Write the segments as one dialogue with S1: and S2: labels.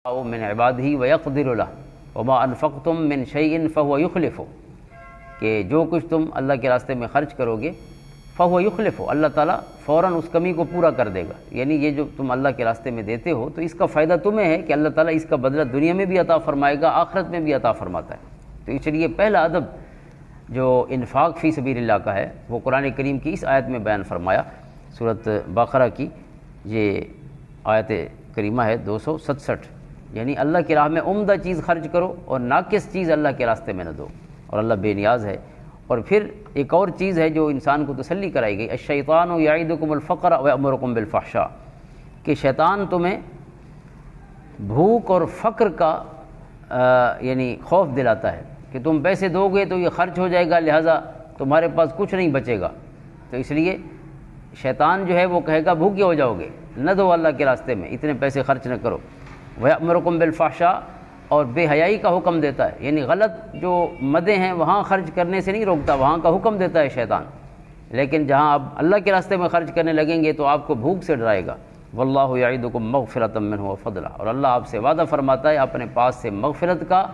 S1: من عبادہ ویقدر لہ وما انفقتم من شیء فہو یخلفہ، کہ جو کچھ تم اللہ کے راستے میں خرچ کرو گے فہو یخلفہ، اللہ تعالیٰ فوراً اس کمی کو پورا کر دے گا۔ یعنی یہ جو تم اللہ کے راستے میں دیتے ہو تو اس کا فائدہ تمہیں ہے کہ اللہ تعالیٰ اس کا بدلہ دنیا میں بھی عطا فرمائے گا، آخرت میں بھی عطا فرماتا ہے۔ تو اس لیے پہلا ادب جو انفاق فی سبیل اللہ کا ہے وہ قرآن کریم کی اس آیت میں بیان فرمایا۔ سورۃ بقرہ کی یہ آیت کریمہ ہے 267، یعنی اللہ کی راہ میں عمدہ چیز خرچ کرو اور ناقص چیز اللہ کے راستے میں نہ دو، اور اللہ بے نیاز ہے۔ اور پھر ایک اور چیز ہے جو انسان کو تسلی کرائی گئی، الشیطان یعدکم الفقر ویأمرکم بالفحشاء، کہ شیطان تمہیں بھوک اور فقر کا یعنی خوف دلاتا ہے کہ تم پیسے دو گے تو یہ خرچ ہو جائے گا، لہٰذا تمہارے پاس کچھ نہیں بچے گا۔ تو اس لیے شیطان جو ہے وہ کہے گا بھوکے ہو جاؤ گے، نہ دو اللہ کے راستے میں، اتنے پیسے خرچ نہ کرو۔ وَيَأْمُرُكُمْ بِالْفَحْشَاءِ، اور بے حیائی کا حکم دیتا ہے، یعنی غلط جو مدیں ہیں وہاں خرچ کرنے سے نہیں روکتا، وہاں کا حکم دیتا ہے شیطان، لیکن جہاں آپ اللہ کے راستے میں خرچ کرنے لگیں گے تو آپ کو بھوک سے ڈرائے گا۔ وَاللَّهُ يَعِدُكُم مَغْفِرَةً مِّنْهُ وَفَضْلًا، اور اللہ آپ سے وعدہ فرماتا ہے اپنے پاس سے مغفرت کا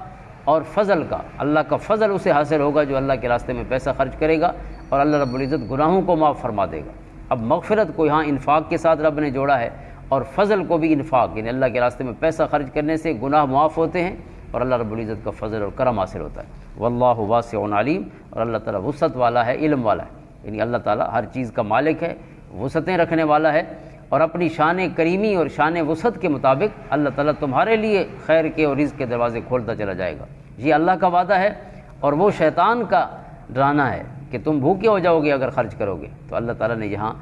S1: اور فضل کا۔ اللہ کا فضل اسے حاصل ہوگا جو اللہ کے راستے میں پیسہ خرچ کرے گا، اور اللہ رب العزت گناہوں کو معاف فرما دے گا۔ اب مغفرت کو یہاں انفاق کے ساتھ رب نے جوڑا ہے، اور فضل کو بھی انفاق، یعنی اللہ کے راستے میں پیسہ خرچ کرنے سے گناہ معاف ہوتے ہیں اور اللہ رب العزت کا فضل اور کرم حاصل ہوتا ہے۔ واللہ واسع علیم، اور اللہ تعالیٰ وسعت والا ہے، علم والا ہے، یعنی اللہ تعالیٰ ہر چیز کا مالک ہے، وسعتیں رکھنے والا ہے، اور اپنی شان کریمی اور شان وسعت کے مطابق اللہ تعالیٰ تمہارے لیے خیر کے اور رزق کے دروازے کھولتا چلا جائے گا۔ یہ اللہ کا وعدہ ہے، اور وہ شیطان کا ڈرانا ہے کہ تم بھوکے ہو جاؤ گے اگر خرچ کرو گے۔ تو اللہ تعالیٰ نے یہاں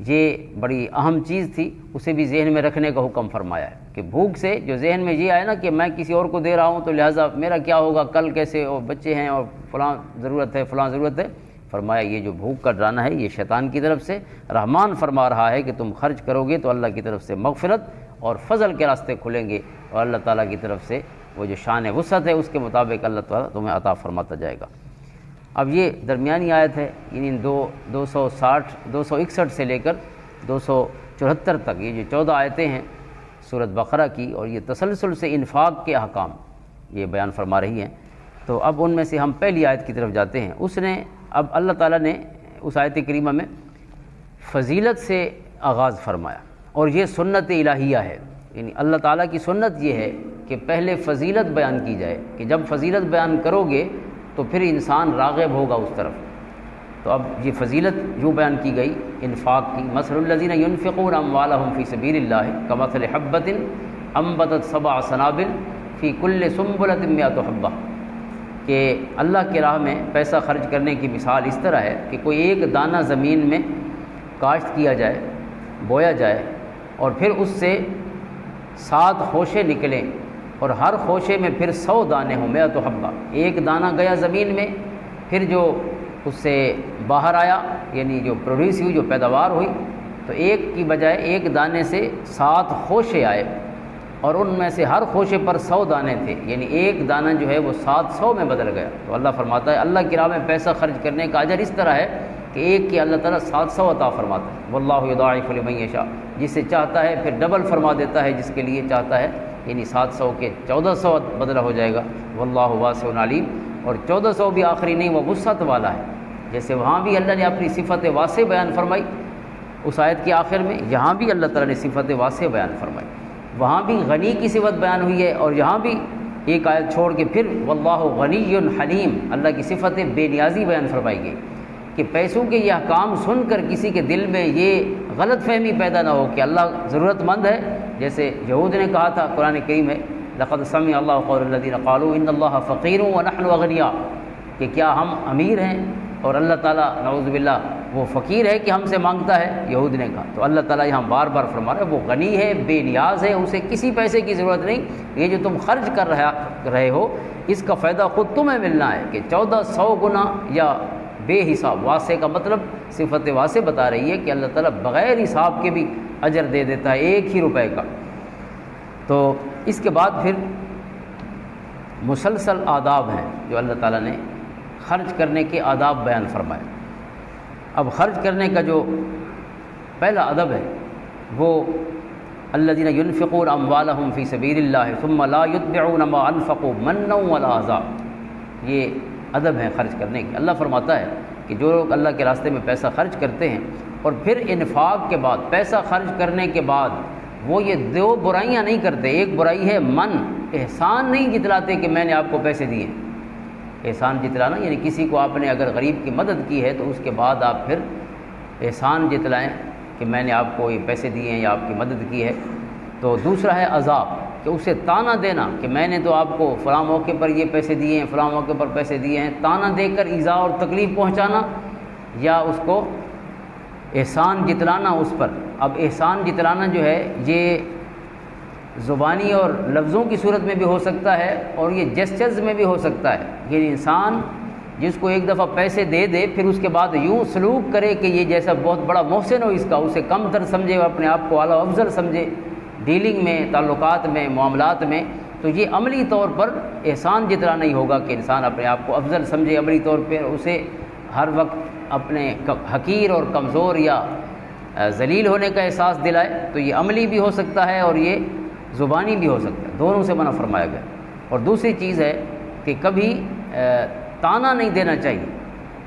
S1: یہ بڑی اہم چیز تھی، اسے بھی ذہن میں رکھنے کا حکم فرمایا ہے کہ بھوک سے جو ذہن میں یہ آئے نا کہ میں کسی اور کو دے رہا ہوں تو لہٰذا میرا کیا ہوگا، کل کیسے، اور بچے ہیں اور فلاں ضرورت ہے فلاں ضرورت ہے، فرمایا یہ جو بھوک کا ڈرانا ہے یہ شیطان کی طرف سے۔ رحمان فرما رہا ہے کہ تم خرچ کرو گے تو اللہ کی طرف سے مغفرت اور فضل کے راستے کھلیں گے، اور اللہ تعالیٰ کی طرف سے وہ جو شان وسعت ہے اس کے مطابق اللہ تعالیٰ تمہیں عطا فرماتا جائے گا۔ اب یہ درمیانی آیت ہے، یعنی 261 سے لے کر 274 تک، یہ جو 14 آیتیں ہیں سورۃ بقرہ کی، اور یہ تسلسل سے انفاق کے احکام یہ بیان فرما رہی ہیں۔ تو اب ان میں سے ہم پہلی آیت کی طرف جاتے ہیں۔ اس نے اب اللہ تعالیٰ نے اس آیت کریمہ میں فضیلت سے آغاز فرمایا، اور یہ سنت الہیہ ہے، یعنی اللہ تعالیٰ کی سنت یہ ہے کہ پہلے فضیلت بیان کی جائے، کہ جب فضیلت بیان کرو گے تو پھر انسان راغب ہوگا اس طرف۔ تو اب یہ فضیلت یوں بیان کی گئی انفاق کی، مثل الذین ينفقون اموالهم فی سبیل اللہ کمثل حبۃ انبتت 7 سنابل فی کل سنبلۃ 100 حبۃ، کہ اللہ کی راہ میں پیسہ خرچ کرنے کی مثال اس طرح ہے کہ کوئی ایک دانہ زمین میں کاشت کیا جائے، بویا جائے، اور پھر اس سے 7 خوشے نکلیں، اور ہر خوشے میں پھر 100 دانے ہوں، 100 حبہ۔ ایک دانہ گیا زمین میں، پھر جو اس سے باہر آیا، یعنی جو پروڈیوس ہوئی، جو پیداوار ہوئی، تو ایک کی بجائے ایک دانے سے 7 خوشے آئے، اور ان میں سے ہر خوشے پر 100 دانے تھے، یعنی ایک دانہ جو ہے وہ 700 میں بدل گیا۔ تو اللہ فرماتا ہے اللہ کی راہ میں پیسہ خرچ کرنے کا اجر اس طرح ہے کہ ایک کی اللہ تعالیٰ 700 عطا فرماتا ہے۔ واللہ یضاعف لمن یشاء، جسے چاہتا ہے پھر ڈبل فرما دیتا ہے، جس کے لیے چاہتا ہے، یعنی 700 کے 1400 بدلہ ہو جائے گا۔ واللہ واسع علیم، اور 1400 بھی آخری نہیں، وہ وسعت والا ہے۔ جیسے وہاں بھی اللہ نے اپنی صفت واسع بیان فرمائی اس آیت کے آخر میں، یہاں بھی اللہ تعالیٰ نے صفت واسع بیان فرمائی، وہاں بھی غنی کی صفت بیان ہوئی ہے، اور یہاں بھی ایک آیت چھوڑ کے پھر واللہ غنی حلیم، اللہ کی صفت بے نیازی بیان فرمائی گئی، کہ پیسوں کے یہ احکام سن کر کسی کے دل میں یہ غلط فہمی پیدا نہ ہو کہ اللہ ضرورت مند ہے، جیسے یہود نے کہا تھا، قرآن کریم ہے لقد سمع اللہ قول الذین قالوا ان اللہ فقیر ونحن اغنیاء، کہ کیا ہم امیر ہیں اور اللہ تعالیٰ نعوذ باللہ وہ فقیر ہے کہ ہم سے مانگتا ہے، یہود نے کہا۔ تو اللہ تعالیٰ یہاں بار بار فرما رہا ہے وہ غنی ہے، بے نیاز ہے، اسے کسی پیسے کی ضرورت نہیں، یہ جو تم خرچ کر رہے ہو اس کا فائدہ خود تمہیں ملنا ہے، کہ 1400 گنا یا بے حساب۔ واسع کا مطلب صفت واسع بتا رہی ہے کہ اللہ تعالیٰ بغیر حساب کے بھی اجر دے دیتا ہے، ایک ہی روپے کا۔ تو اس کے بعد پھر مسلسل آداب ہیں جو اللہ تعالیٰ نے خرچ کرنے کے آداب بیان فرمائے۔ اب خرچ کرنے کا جو پہلا ادب ہے وہ الذین ينفقون اموالهم فی سبیل اللہ ثم لا یتبعون ما انفقوا منا ولا اذى، یہ ادب ہے خرچ کرنے کی۔ اللہ فرماتا ہے کہ جو لوگ اللہ کے راستے میں پیسہ خرچ کرتے ہیں اور پھر انفاق کے بعد، پیسہ خرچ کرنے کے بعد وہ یہ دو برائیاں نہیں کرتے۔ ایک برائی ہے من، احسان نہیں جتلاتے کہ میں نے آپ کو پیسے دیے۔ احسان جتلانا یعنی کسی کو آپ نے اگر غریب کی مدد کی ہے تو اس کے بعد آپ پھر احسان جتلائیں کہ میں نے آپ کو یہ پیسے دیے ہیں یا آپ کی مدد کی ہے۔ تو دوسرا ہے عذاب، کہ اسے تانا دینا کہ میں نے تو آپ کو فلاں موقع پر یہ پیسے دیے ہیں، فلاں موقع پر پیسے دیے ہیں، تانا دے کر ایذا اور تکلیف پہنچانا، یا اس کو احسان جتلانا اس پر۔ اب احسان جتلانا جو ہے یہ زبانی اور لفظوں کی صورت میں بھی ہو سکتا ہے اور یہ جسچرز میں بھی ہو سکتا ہے۔ یہ انسان جس کو ایک دفعہ پیسے دے دے پھر اس کے بعد یوں سلوک کرے کہ یہ جیسا بہت بڑا محسن ہو اس کا، اسے کم تر سمجھے، اپنے آپ کو اعلیٰ افضل سمجھے ڈیلنگ میں، تعلقات میں، معاملات میں، تو یہ عملی طور پر احسان جتنا نہیں ہوگا کہ انسان اپنے آپ کو افضل سمجھے، عملی طور پہ اسے ہر وقت اپنے حقیر اور کمزور یا ذلیل ہونے کا احساس دلائے۔ تو یہ عملی بھی ہو سکتا ہے اور یہ زبانی بھی ہو سکتا ہے، دونوں سے منع فرمایا گیا۔ اور دوسری چیز ہے کہ کبھی تانا نہیں دینا چاہیے،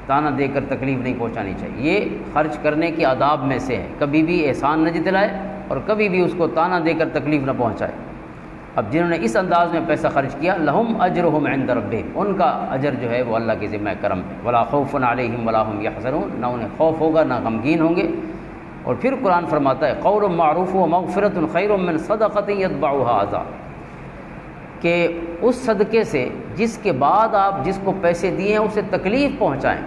S1: تانا دے کر تکلیف نہیں پہنچانی چاہیے۔ یہ خرچ کرنے کے آداب میں سے ہے، کبھی بھی احسان نہ جتلائے اور کبھی بھی اس کو تانا دے کر تکلیف نہ پہنچائے۔ اب جنہوں نے اس انداز میں پیسہ خرچ کیا، لہم اجرہم عند ربہم، ان کا اجر جو ہے وہ اللہ کے ذمہ کرم ہے۔ ولا خوف علیہم ولا هم یحزنون، نہ انہیں خوف ہوگا نہ غمگین ہوں گے۔ اور پھر قرآن فرماتا ہے قول معروف و مغفرۃ خیر من صدقۃ یتبعها اذى، کہ اس صدقے سے جس کے بعد آپ جس کو پیسے دیے ہیں اسے تکلیف پہنچائیں،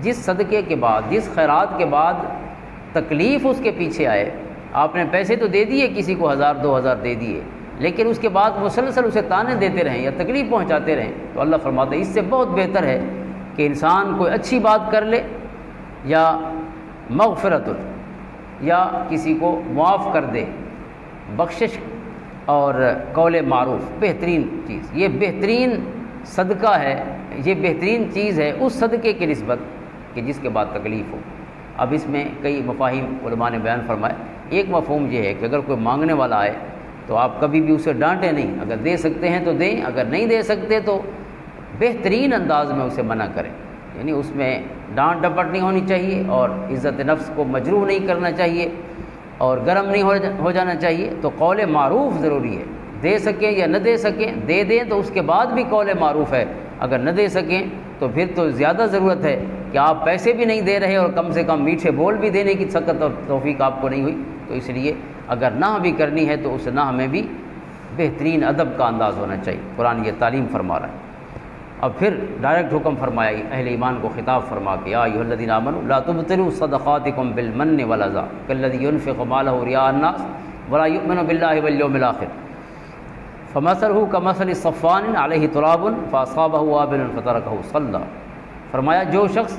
S1: جس صدقے کے بعد، جس خیرات کے بعد تکلیف اس کے پیچھے آئے۔ آپ نے پیسے تو دے دیے، کسی کو 1000 2000 دے دیے، لیکن اس کے بعد مسلسل اسے تانے دیتے رہیں یا تکلیف پہنچاتے رہیں، تو اللہ فرماتا ہے اس سے بہت بہتر ہے کہ انسان کوئی اچھی بات کر لے، یا مغفرت، یا کسی کو معاف کر دے، بخشش اور قول معروف، بہترین چیز، یہ بہترین صدقہ ہے، یہ بہترین چیز ہے اس صدقے کی نسبت کہ جس کے بعد تکلیف ہو۔ اب اس میں کئی مفاہیم علماء نے بیان فرمائے۔ ایک مفہوم یہ ہے کہ اگر کوئی مانگنے والا آئے تو آپ کبھی بھی اسے ڈانٹیں نہیں، اگر دے سکتے ہیں تو دیں، اگر نہیں دے سکتے تو بہترین انداز میں اسے منع کریں، یعنی اس میں ڈانٹ ڈپٹ نہیں ہونی چاہیے اور عزت نفس کو مجروح نہیں کرنا چاہیے اور گرم نہیں ہو جانا چاہیے۔ تو قول معروف ضروری ہے، دے سکیں یا نہ دے سکیں، دے دیں تو اس کے بعد بھی قول معروف ہے، اگر نہ دے سکیں تو پھر تو زیادہ ضرورت ہے کہ آپ پیسے بھی نہیں دے رہے اور کم سے کم میٹھے بول بھی دینے کی سکت اور توفیق آپ کو نہیں ہوئی، تو اس لیے اگر نہ بھی کرنی ہے تو اس نہ میں بھی بہترین ادب کا انداز ہونا چاہیے۔ قرآن یہ تعلیم فرما رہا ہے۔ اب پھر ڈائریکٹ حکم فرمایا اہل ایمان کو خطاب فرما کے، یا ایھا الذین آمنوا لا تبطلوا صدقاتکم بالمن والاذى کالذی ينفق مالہ رئاء الناس ولا یؤمن باللہ والیوم الآخر فمثلہ کمثل صفوان علیہ تراب فاصابہ وابل فترکہ صلدا۔ فرمایا جو شخص،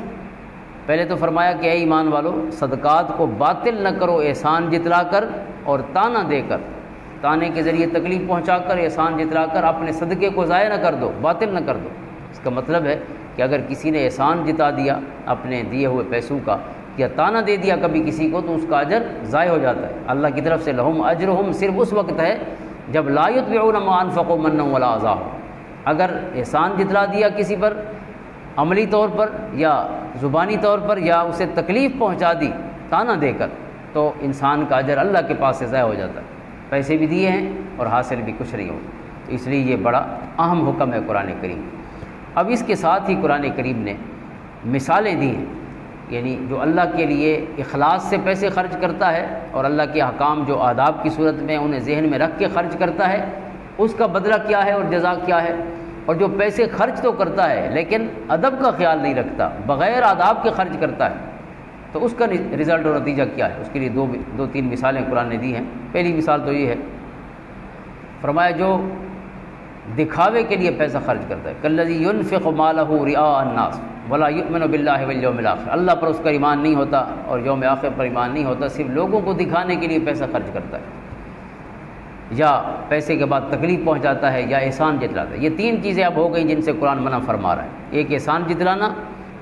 S1: پہلے تو فرمایا کہ اے ایمان والو صدقات کو باطل نہ کرو احسان جتلا کر اور تانا دے کر، تانے کے ذریعے تکلیف پہنچا کر، احسان جتلا کر اپنے صدقے کو ضائع نہ کر دو، باطل نہ کر دو۔ اس کا مطلب ہے کہ اگر کسی نے احسان جتا دیا اپنے دیے ہوئے پیسوں کا یا تانا دے دیا کبھی کسی کو تو اس کا اجر ضائع ہو جاتا ہے۔ اللہ کی طرف سے لہم اجرہم صرف اس وقت ہے جب لا یتبعون ما انفقوا منا ولا اذى، اگر احسان جتلا دیا کسی پر عملی طور پر یا زبانی طور پر یا اسے تکلیف پہنچا دی تانا دے کر، تو انسان کا اجر اللہ کے پاس سے ضائع ہو جاتا ہے، پیسے بھی دیے ہیں اور حاصل بھی کچھ نہیں ہو۔ تو اس لیے یہ بڑا اہم حکم ہے قرآن کریم۔ اب اس کے ساتھ ہی قرآن کریم نے مثالیں دی ہیں، یعنی جو اللہ کے لیے اخلاص سے پیسے خرچ کرتا ہے اور اللہ کے احکام جو آداب کی صورت میں انہیں ذہن میں رکھ کے خرچ کرتا ہے، اس کا بدلہ کیا ہے اور جزا کیا ہے۔ اور جو پیسے خرچ تو کرتا ہے لیکن ادب کا خیال نہیں رکھتا، بغیر آداب کے خرچ کرتا ہے، تو اس کا رزلٹ اور نتیجہ کیا ہے۔ اس کے لیے دو تین مثالیں قرآن نے دی ہیں۔ پہلی مثال تو یہ ہے، فرمایا جو دکھاوے کے لیے پیسہ خرچ کرتا ہے، کالذی ينفق مالہ رئاء الناس ولا یؤمن باللہ والیوم الآخر، اللہ پر اس کا ایمان نہیں ہوتا اور یوم آخر پر ایمان نہیں ہوتا، صرف لوگوں کو دکھانے کے لیے پیسہ خرچ کرتا ہے، یا پیسے کے بعد تکلیف پہنچاتا ہے یا احسان جتلاتا ہے۔ یہ تین چیزیں اب ہو گئیں جن سے قرآن منع فرما رہا ہے، ایک احسان جتلانا،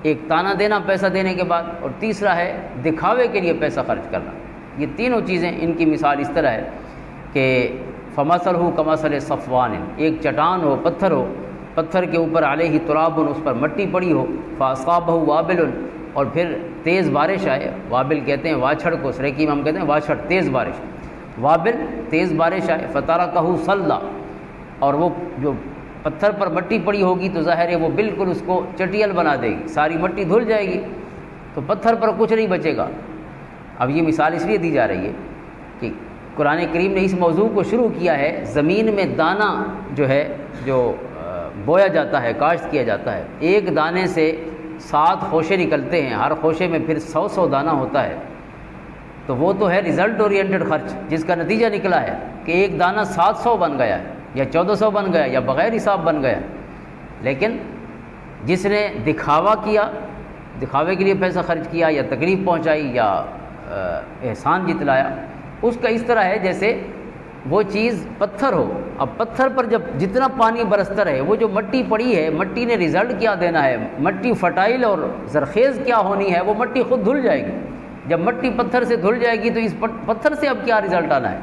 S1: ایک تانا دینا پیسہ دینے کے بعد، اور تیسرا ہے دکھاوے کے لیے پیسہ خرچ کرنا۔ یہ تینوں چیزیں ان کی مثال اس طرح ہے کہ فمثلہ کمثل صفوان، ایک چٹان ہو، پتھر ہو، پتھر کے اوپر علیہ تراب، اس پر مٹی پڑی ہو، فاصابہ وابل، اور پھر تیز بارش آئے، وابل کہتے ہیں واچھڑ کو، سریکی میں ہم کہتے ہیں واچھڑ، تیز بارش، وابل تیز بارش آئے، فترکہ صلدا، اور وہ جو پتھر پر مٹی پڑی ہوگی تو ظاہر ہے وہ بالکل اس کو چٹیل بنا دے گی، ساری مٹی دھل جائے گی، تو پتھر پر کچھ نہیں بچے گا۔ اب یہ مثال اس لیے دی جا رہی ہے کہ قرآن کریم نے اس موضوع کو شروع کیا ہے، زمین میں دانہ جو ہے، جو بویا جاتا ہے، کاشت کیا جاتا ہے، ایک دانے سے 7 خوشے نکلتے ہیں، ہر خوشے میں پھر 100 دانہ ہوتا ہے، تو وہ تو ہے رزلٹ اورینٹڈ خرچ، جس کا نتیجہ نکلا ہے کہ ایک دانہ 700 بن گیا ہے، یا 1400 بن گیا، یا بغیر حساب بن گیا۔ لیکن جس نے دکھاوا کیا، دکھاوے کے لیے پیسہ خرچ کیا، یا تکلیف پہنچائی، یا احسان جتلایا، اس کا اس طرح ہے جیسے وہ چیز پتھر ہو۔ اب پتھر پر جب جتنا پانی برستا رہے، وہ جو مٹی پڑی ہے، مٹی نے رزلٹ کیا دینا ہے، مٹی فرٹائل اور زرخیز کیا ہونی ہے، وہ مٹی خود دھل جائے گی۔ جب مٹی پتھر سے دھل جائے گی تو اس پتھر سے اب کیا رزلٹ آنا ہے؟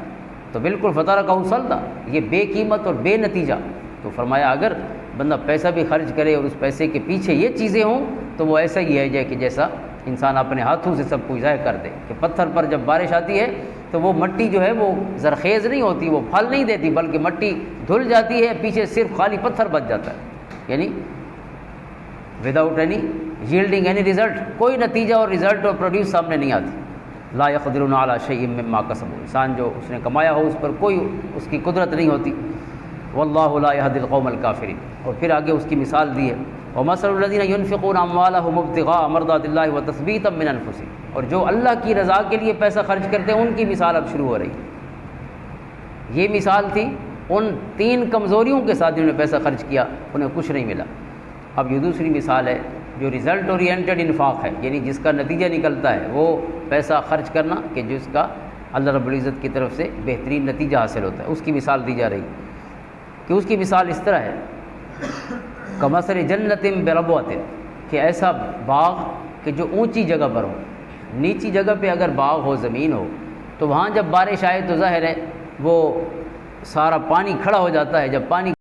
S1: تو بالکل فترکہ صلدا، یہ بے قیمت اور بے نتیجہ۔ تو فرمایا اگر بندہ پیسہ بھی خرچ کرے اور اس پیسے کے پیچھے یہ چیزیں ہوں تو وہ ایسا ہی ہے کہ جیسا انسان اپنے ہاتھوں سے سب کچھ ضائع کر دے، کہ پتھر پر جب بارش آتی ہے تو وہ مٹی جو ہے وہ زرخیز نہیں ہوتی، وہ پھل نہیں دیتی، بلکہ مٹی دھل جاتی ہے، پیچھے صرف خالی پتھر بچ جاتا ہے، یعنی وداؤٹ اینی ییلڈنگ اینی رزلٹ، کوئی نتیجہ اور رزلٹ اور پروڈیوس سامنے نہیں آتی۔ لا یقدرون علی شیء مما کسبوا، انسان جو اس نے کمایا ہو اس پر کوئی اس کی قدرت نہیں ہوتی۔ واللہ لا یہدی القوم الکافرین، اور پھر آگے اس کی مثال دی ہے، ومثل الذین ینفقون اموالهم ابتغاء مرضات اللہ وتثبیتا من انفسہم، اور جو اللہ کی رضا کے لیے پیسہ خرچ کرتے ہیں ان کی مثال اب شروع ہو رہی ہے۔ یہ مثال تھی ان 3 کمزوریوں کے ساتھ جنہوں نے پیسہ خرچ کیا، انہیں کچھ نہیں ملا۔ اب یہ دوسری مثال ہے جو رزلٹ اورینٹڈ انفاق ہے، یعنی جس کا نتیجہ نکلتا ہے وہ پیسہ خرچ کرنا، کہ جس کا اللہ رب العزت کی طرف سے بہترین نتیجہ حاصل ہوتا ہے، اس کی مثال دی جا رہی ہے، کہ اس کی مثال اس طرح ہے، کمثل جنت بربوۃ، کہ ایسا باغ کہ جو اونچی جگہ پر ہو، نیچی جگہ پہ اگر باغ ہو، زمین ہو، تو وہاں جب بارش آئے تو ظاہر ہے وہ سارا پانی کھڑا ہو جاتا ہے، جب پانی